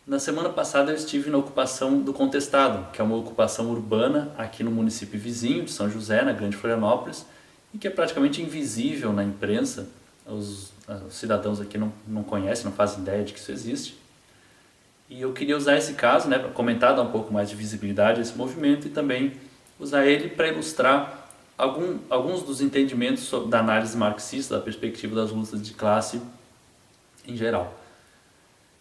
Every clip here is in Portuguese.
Na semana passada eu estive na ocupação do Contestado, que é uma ocupação urbana aqui no município vizinho de São José, na Grande Florianópolis, e que é praticamente invisível na imprensa. Os cidadãos aqui não conhecem, não fazem ideia de que isso existe. E eu queria usar esse caso, né, para comentar, dar um pouco mais de visibilidade a esse movimento e também usar ele para ilustrar alguns dos entendimentos da análise marxista, da perspectiva das lutas de classe em geral.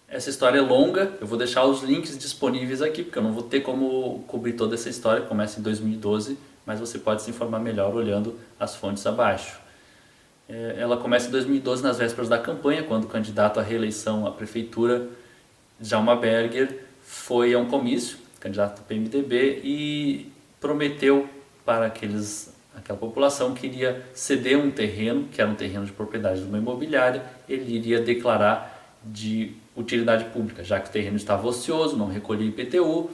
Essa história é longa, eu vou deixar os links disponíveis aqui, porque eu não vou ter como cobrir toda essa história, que começa em 2012, mas você pode se informar melhor olhando as fontes abaixo. Ela começa em 2012, nas vésperas da campanha, quando o candidato à reeleição à prefeitura, Djalma Berger, foi a um comício, candidato do PMDB, e prometeu para aquela população que iria ceder um terreno, que era um terreno de propriedade de uma imobiliária, ele iria declarar de utilidade pública, já que o terreno estava ocioso, não recolhia IPTU,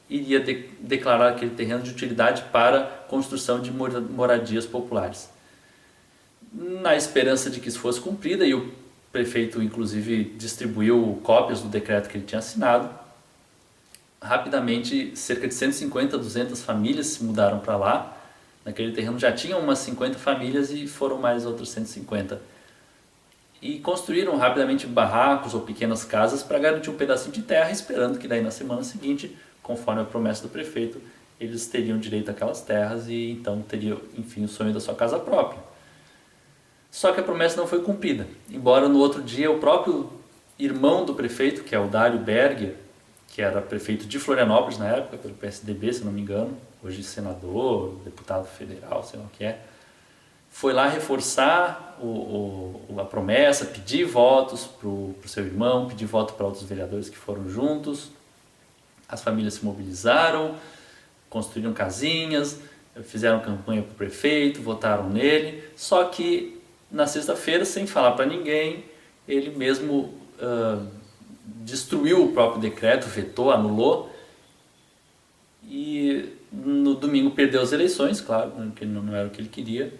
iria declarar aquele terreno de utilidade para construção de moradias populares. Na esperança de que isso fosse cumprida, e o prefeito inclusive distribuiu cópias do decreto que ele tinha assinado, rapidamente cerca de 150, 200 famílias se mudaram para lá. Naquele terreno já tinham umas 50 famílias e foram mais outras 150. E construíram rapidamente barracos ou pequenas casas para garantir um pedacinho de terra, esperando que daí na semana seguinte, conforme a promessa do prefeito, eles teriam direito àquelas terras e então teriam, enfim, o sonho da sua casa própria. Só que a promessa não foi cumprida, embora no outro dia o próprio irmão do prefeito, que é o Dário Berger, que era prefeito de Florianópolis na época, pelo PSDB, se não me engano, hoje senador, deputado federal, sei lá o que é, foi lá reforçar a promessa, pedir votos para o seu irmão, pedir voto para outros vereadores que foram juntos. As famílias se mobilizaram, construíram casinhas, fizeram campanha para o prefeito, votaram nele. Só que na sexta-feira, sem falar para ninguém, ele mesmo destruiu o próprio decreto, vetou, anulou. E no domingo perdeu as eleições, claro, porque não era o que ele queria.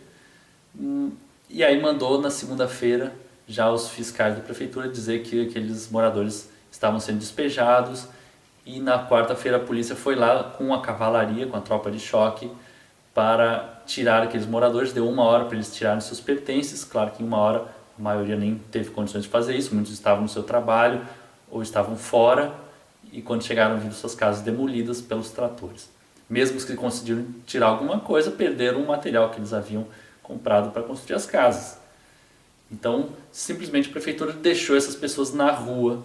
E aí mandou na segunda-feira já os fiscais da prefeitura dizer que aqueles moradores estavam sendo despejados, e na quarta-feira a polícia foi lá com a cavalaria, com a tropa de choque, para tirar aqueles moradores. Deu 1 hora para eles tirarem seus pertences. Claro que em 1 hora a maioria nem teve condições de fazer isso, muitos estavam no seu trabalho ou estavam fora, e quando chegaram viram suas casas demolidas pelos tratores. Mesmo os que conseguiram tirar alguma coisa, perderam o material que eles haviam comprado para construir as casas. Então, simplesmente a prefeitura deixou essas pessoas na rua.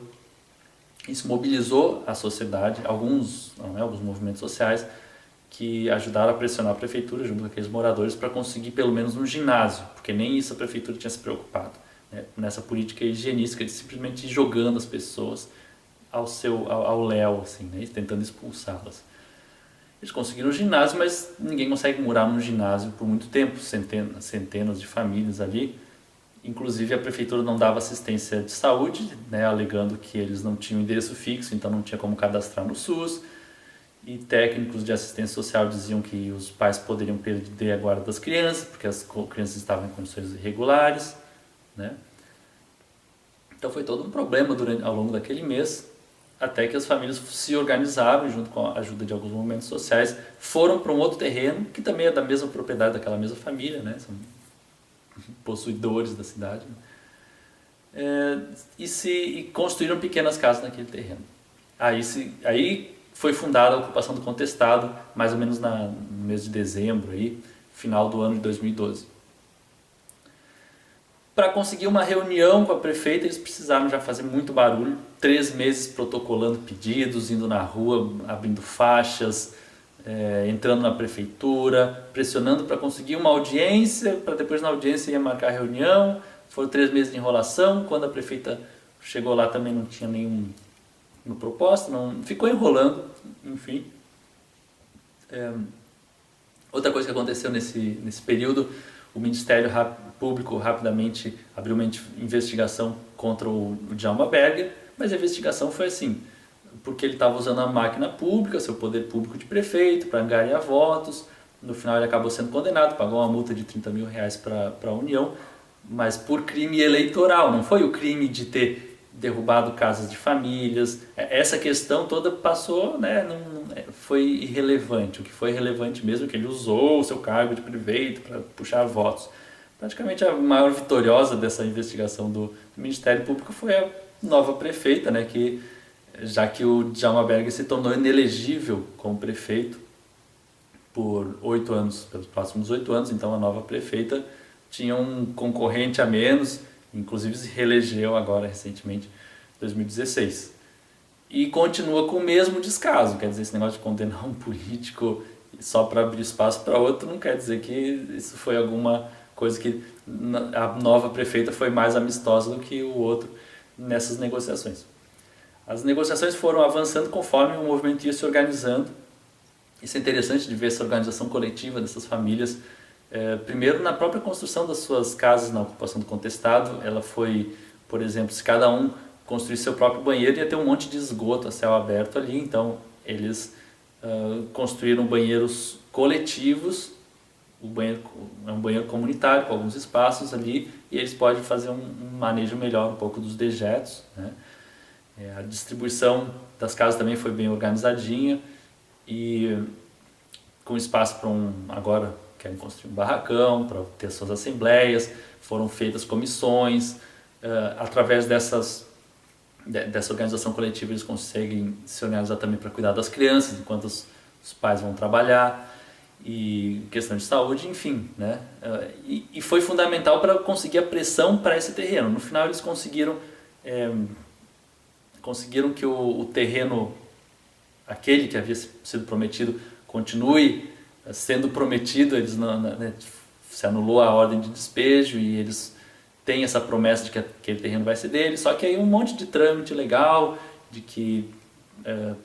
Isso mobilizou a sociedade, alguns movimentos sociais que ajudaram a pressionar a prefeitura junto com aqueles moradores para conseguir pelo menos um ginásio, porque nem isso a prefeitura tinha se preocupado, né? Nessa política higienística de simplesmente ir jogando as pessoas ao léu, assim, né? Tentando expulsá-las. Eles conseguiram um ginásio, mas ninguém consegue morar num ginásio por muito tempo, centenas de famílias ali. Inclusive a prefeitura não dava assistência de saúde, né, alegando que eles não tinham endereço fixo, então não tinha como cadastrar no SUS. E técnicos de assistência social diziam que os pais poderiam perder a guarda das crianças, porque as crianças estavam em condições irregulares, né? Então foi todo um problema ao longo daquele mês, até que as famílias se organizaram, junto com a ajuda de alguns movimentos sociais, foram para um outro terreno, que também é da mesma propriedade daquela mesma família, né? São possuidores da cidade, né? E construíram pequenas casas naquele terreno. Aí foi fundada a ocupação do Contestado, mais ou menos no mês de dezembro, final do ano de 2012. Para conseguir uma reunião com a prefeita, eles precisaram já fazer muito barulho, 3 meses protocolando pedidos, indo na rua, abrindo faixas, entrando na prefeitura, pressionando para conseguir uma audiência, para depois na audiência ia marcar a reunião. Foram 3 meses de enrolação. Quando a prefeita chegou lá também não tinha nenhuma proposta, não, ficou enrolando, enfim. Outra coisa que aconteceu nesse período, o Ministério Público rapidamente abriu uma investigação contra o Djalma Berger, mas a investigação foi assim, porque ele estava usando a máquina pública, seu poder público de prefeito, para angariar votos. No final ele acabou sendo condenado, pagou uma multa de R$30 mil para a União, mas por crime eleitoral, não foi o crime de ter derrubado casas de famílias. Essa questão toda passou, né, foi irrelevante. O que foi relevante mesmo é que ele usou o seu cargo de prefeito para puxar votos. Praticamente a maior vitoriosa dessa investigação do Ministério Público foi a nova prefeita, né, que, já que o Djalma Berger se tornou inelegível como prefeito por 8 anos, pelos próximos 8 anos, então a nova prefeita tinha um concorrente a menos, inclusive se reelegeu agora recentemente, em 2016. E continua com o mesmo descaso, quer dizer, esse negócio de condenar um político só para abrir espaço para outro não quer dizer que isso foi alguma coisa que a nova prefeita foi mais amistosa do que o outro nessas negociações. As negociações foram avançando conforme o movimento ia se organizando. Isso é interessante de ver essa organização coletiva dessas famílias. Primeiro, na própria construção das suas casas na ocupação do contestado, ela foi, por exemplo, se cada um construísse seu próprio banheiro, ia ter um monte de esgoto a céu aberto ali, então eles construíram banheiros coletivos. O banheiro é um banheiro comunitário com alguns espaços ali, e eles podem fazer um manejo melhor um pouco dos dejetos, né? A distribuição das casas também foi bem organizadinha, e com espaço para agora querem construir um barracão para ter suas assembleias, foram feitas comissões, através dessa organização coletiva eles conseguem se organizar também para cuidar das crianças enquanto os pais vão trabalhar, e questão de saúde, enfim, né? E foi fundamental para conseguir a pressão para esse terreno. No final eles conseguiram que o terreno, aquele que havia sido prometido, continue sendo prometido. Eles se anulou a ordem de despejo e eles têm essa promessa de que aquele terreno vai ser deles, só que aí um monte de trâmite legal, de que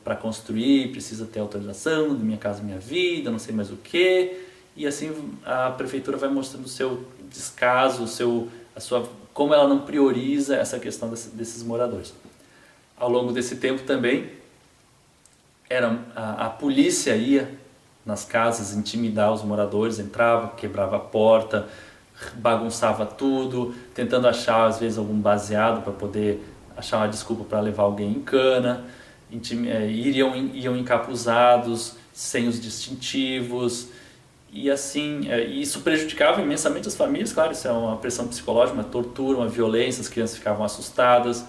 para construir precisa ter autorização do Minha Casa Minha Vida, não sei mais o que, e assim a prefeitura vai mostrando o seu descaso, como ela não prioriza essa questão desses moradores. Ao longo desse tempo também, a polícia ia nas casas intimidar os moradores, entrava, quebrava a porta, bagunçava tudo, tentando achar às vezes algum baseado para poder achar uma desculpa para levar alguém em cana. Iam encapuzados, sem os distintivos, e assim, isso prejudicava imensamente as famílias. Claro, isso é uma pressão psicológica, uma tortura, uma violência, as crianças ficavam assustadas,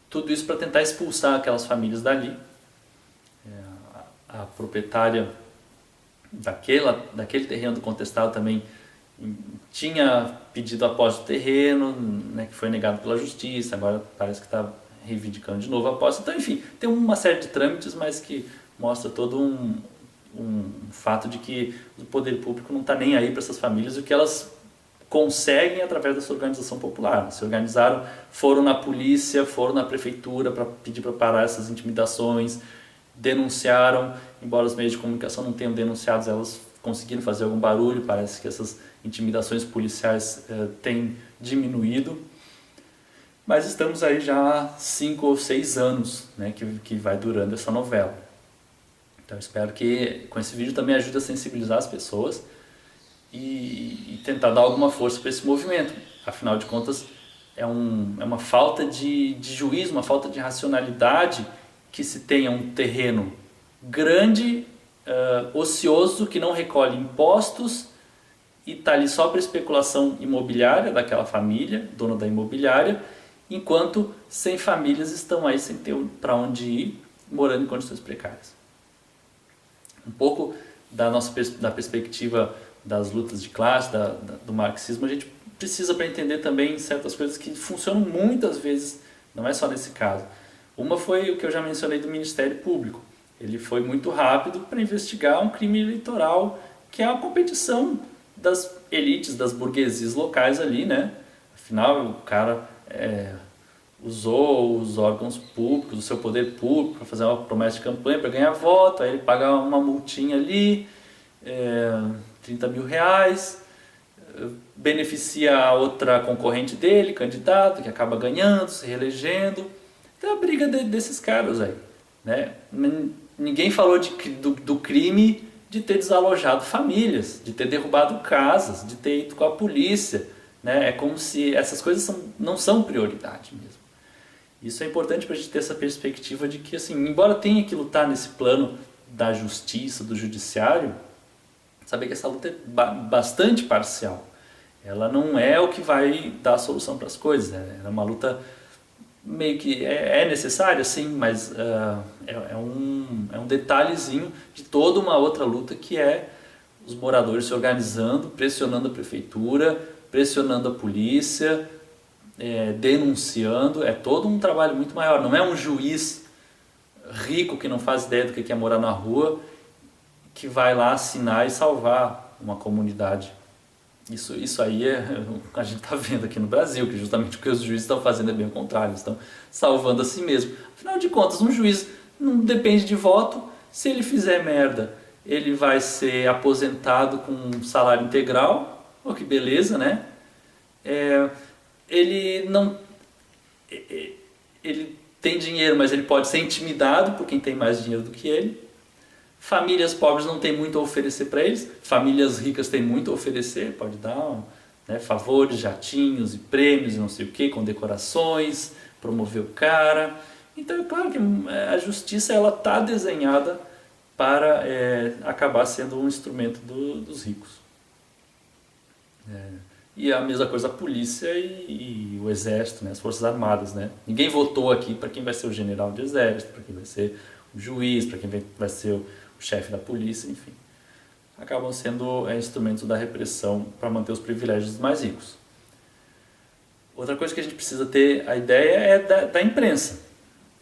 tudo isso para tentar expulsar aquelas famílias dali. A proprietária daquele terreno do contestado também tinha pedido a posse do terreno, né, que foi negado pela justiça, agora parece que está reivindicando de novo a posse. Então, enfim, tem uma série de trâmites, mas que mostra todo um fato de que o poder público não está nem aí para essas famílias, o que elas conseguem através dessa organização popular. Se organizaram, foram na polícia, foram na prefeitura para pedir para parar essas intimidações, denunciaram, embora os meios de comunicação não tenham denunciado, elas conseguiram fazer algum barulho. Parece que essas intimidações policiais têm diminuído. Mas estamos aí já há 5 ou 6 anos, né, que vai durando essa novela. Então espero que com esse vídeo também ajude a sensibilizar as pessoas e tentar dar alguma força para esse movimento. Afinal de contas, é uma falta de juízo, uma falta de racionalidade que se tenha um terreno grande, ocioso, que não recolhe impostos e está ali só para especulação imobiliária daquela família, dona da imobiliária, enquanto 100 famílias estão aí sem ter para onde ir, morando em condições precárias. Um pouco da perspectiva das lutas de classe, do marxismo, a gente precisa para entender também certas coisas que funcionam muitas vezes, não é só nesse caso. Uma foi o que eu já mencionei do Ministério Público. Ele foi muito rápido para investigar um crime eleitoral, que é a competição das elites, das burguesias locais ali, né? Afinal, o cara usou os órgãos públicos, o seu poder público para fazer uma promessa de campanha, para ganhar voto, aí ele paga uma multinha ali, 30 mil reais, beneficia a outra concorrente dele, candidato, que acaba ganhando, se reelegendo. Então é a briga desses caras aí, né? Ninguém falou do crime de ter desalojado famílias, de ter derrubado casas, de ter ido com a polícia, né? É como se essas coisas não são prioridade mesmo. Isso é importante para a gente ter essa perspectiva de que, assim, embora tenha que lutar nesse plano da justiça, do judiciário, saber que essa luta é bastante parcial. Ela não é o que vai dar a solução para as coisas. É uma luta meio que é necessária, sim, mas é um detalhezinho de toda uma outra luta que é os moradores se organizando, pressionando a prefeitura, pressionando a polícia, denunciando. É todo um trabalho muito maior. Não é um juiz rico que não faz ideia do que é morar na rua que vai lá assinar e salvar uma comunidade. Isso aí a gente está vendo aqui no Brasil, que justamente o que os juízes estão fazendo é bem o contrário, eles estão salvando a si mesmo. Afinal de contas, um juiz não depende de voto. Se ele fizer merda, ele vai ser aposentado com um salário integral. Oh, que beleza, né? Ele não... Ele tem dinheiro, mas ele pode ser intimidado por quem tem mais dinheiro do que ele. Famílias pobres não têm muito a oferecer para eles, famílias ricas têm muito a oferecer, pode dar favores, jatinhos e prêmios e não sei o que, condecorações, promover o cara. Então é claro que a justiça está desenhada para acabar sendo um instrumento dos ricos. E a mesma coisa a polícia e o exército, né, as forças armadas. Né? Ninguém votou aqui para quem vai ser o general do exército, para quem vai ser o juiz, para quem vai ser o chefe da polícia, enfim. Acabam sendo instrumentos da repressão para manter os privilégios dos mais ricos. Outra coisa que a gente precisa ter a ideia é da imprensa.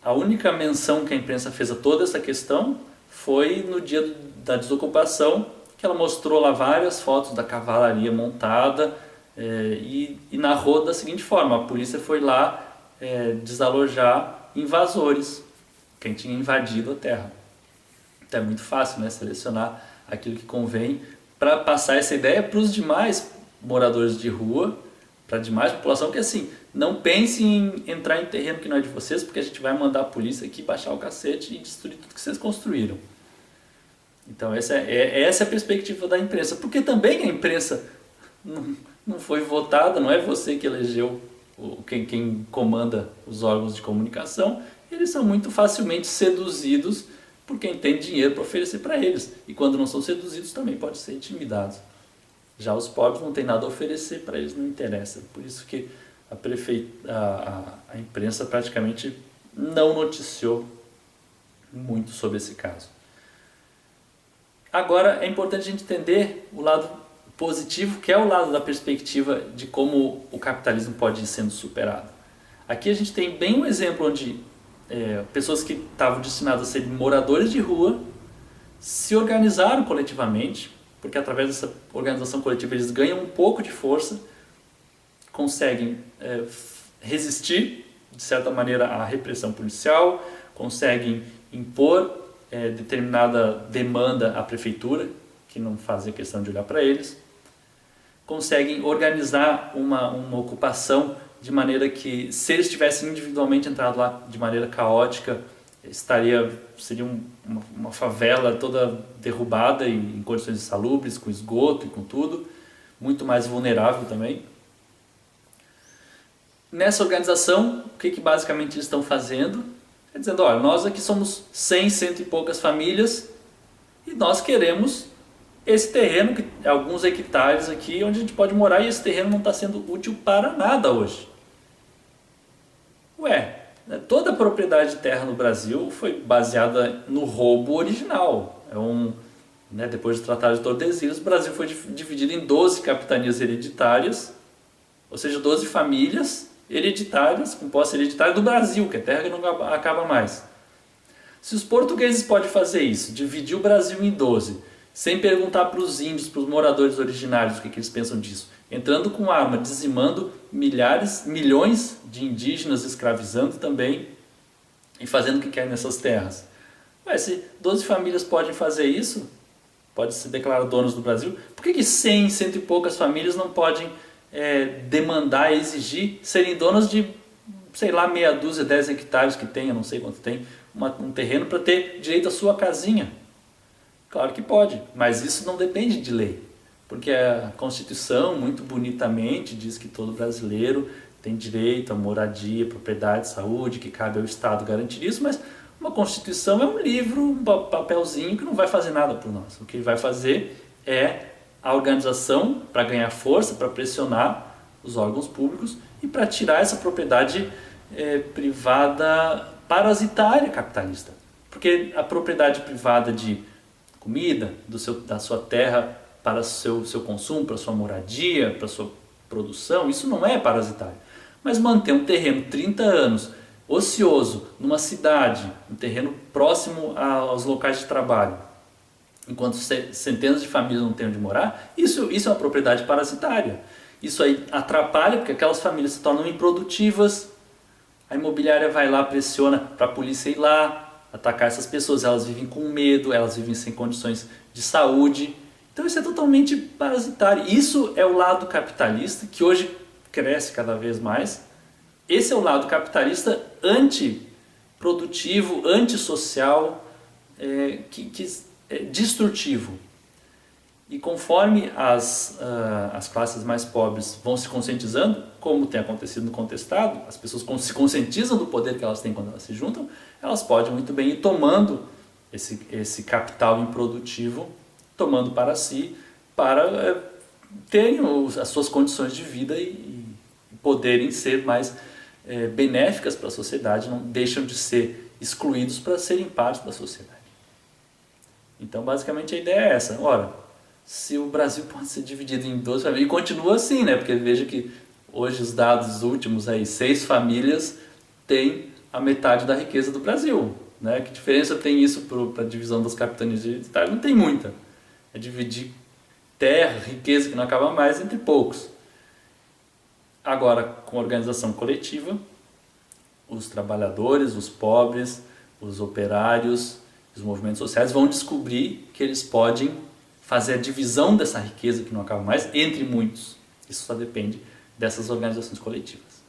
A única menção que a imprensa fez a toda essa questão foi no dia da desocupação, que ela mostrou lá várias fotos da cavalaria montada e narrou da seguinte forma: a polícia foi lá desalojar invasores, quem tinha invadido a terra. Então é muito fácil, né, selecionar aquilo que convém para passar essa ideia para os demais moradores de rua, para a demais população, que assim, não pense em entrar em terreno que não é de vocês, porque a gente vai mandar a polícia aqui baixar o cacete e destruir tudo que vocês construíram. Então essa é a perspectiva da imprensa, porque também a imprensa não foi votada, não é você que elegeu quem comanda os órgãos de comunicação. Eles são muito facilmente seduzidos por quem tem dinheiro para oferecer para eles. E quando não são seduzidos, também podem ser intimidados. Já os pobres não têm nada a oferecer, para eles não interessa. Por isso que a imprensa praticamente não noticiou muito sobre esse caso. Agora é importante a gente entender o lado positivo, que é o lado da perspectiva de como o capitalismo pode ir sendo superado. Aqui a gente tem bem um exemplo onde pessoas que estavam destinadas a serem moradores de rua se organizaram coletivamente, porque através dessa organização coletiva eles ganham um pouco de força, conseguem resistir, de certa maneira, à repressão policial, conseguem impor determinada demanda à prefeitura, que não fazia questão de olhar para eles, conseguem organizar uma ocupação de maneira que, se eles tivessem individualmente entrado lá de maneira caótica, seria uma favela toda derrubada e em condições insalubres, com esgoto e com tudo, muito mais vulnerável também. Nessa organização, o que basicamente eles estão fazendo? É dizendo, olha, nós aqui somos 100 e poucas famílias e nós queremos esse terreno, alguns hectares aqui, onde a gente pode morar, e esse terreno não está sendo útil para nada hoje. Toda a propriedade de terra no Brasil foi baseada no roubo original. Depois do Tratado de Tordesilhas, o Brasil foi dividido em 12 capitanias hereditárias, ou seja, 12 famílias hereditárias, com posse hereditária do Brasil, que é terra que não acaba mais. Se os portugueses podem fazer isso, dividir o Brasil em 12, sem perguntar para os índios, para os moradores originários o que eles pensam disso, entrando com arma, dizimando milhões de indígenas, escravizando também e fazendo o que quer nessas terras. Se 12 famílias podem fazer isso, podem se declarar donos do Brasil, por que 100 e poucas famílias não podem demandar, exigir serem donas de, sei lá, meia dúzia, 10 hectares que tem, eu não sei quanto tem, um terreno para ter direito à sua casinha? Claro que pode, mas isso não depende de lei, porque a Constituição, muito bonitamente, diz que todo brasileiro tem direito à moradia, propriedade, saúde, que cabe ao Estado garantir isso, mas uma Constituição é um livro, um papelzinho que não vai fazer nada por nós. O que vai fazer é a organização para ganhar força, para pressionar os órgãos públicos e para tirar essa propriedade privada parasitária capitalista. Porque a propriedade privada de comida, da sua terra para seu consumo, para sua moradia, para sua produção, isso não é parasitário. Mas manter um terreno 30 anos ocioso numa cidade, um terreno próximo aos locais de trabalho, enquanto centenas de famílias não têm onde morar, isso é uma propriedade parasitária. Isso aí atrapalha porque aquelas famílias se tornam improdutivas, a imobiliária vai lá, pressiona para a polícia ir lá, atacar essas pessoas, elas vivem com medo, elas vivem sem condições de saúde. Então isso é totalmente parasitário. Isso é o lado capitalista que hoje cresce cada vez mais. Esse é o lado capitalista antiprodutivo, antissocial, que é destrutivo. E conforme as classes mais pobres vão se conscientizando, como tem acontecido no contestado, as pessoas se conscientizam do poder que elas têm quando elas se juntam, elas podem muito bem ir tomando esse capital improdutivo, tomando para si, para terem as suas condições de vida e poderem ser mais benéficas para a sociedade, não deixam de ser excluídos para serem parte da sociedade. Então, basicamente, a ideia é essa. Ora, se o Brasil pode ser dividido em 12 famílias, e continua assim, né? Porque veja que hoje os dados últimos aí, 6 famílias têm a metade da riqueza do Brasil, né? Que diferença tem isso para a divisão das capitanias hereditárias? Não tem muita. É dividir terra, riqueza que não acaba mais entre poucos. Agora, com organização coletiva, os trabalhadores, os pobres, os operários, os movimentos sociais vão descobrir que eles podem fazer a divisão dessa riqueza que não acaba mais entre muitos. Isso só depende dessas organizações coletivas.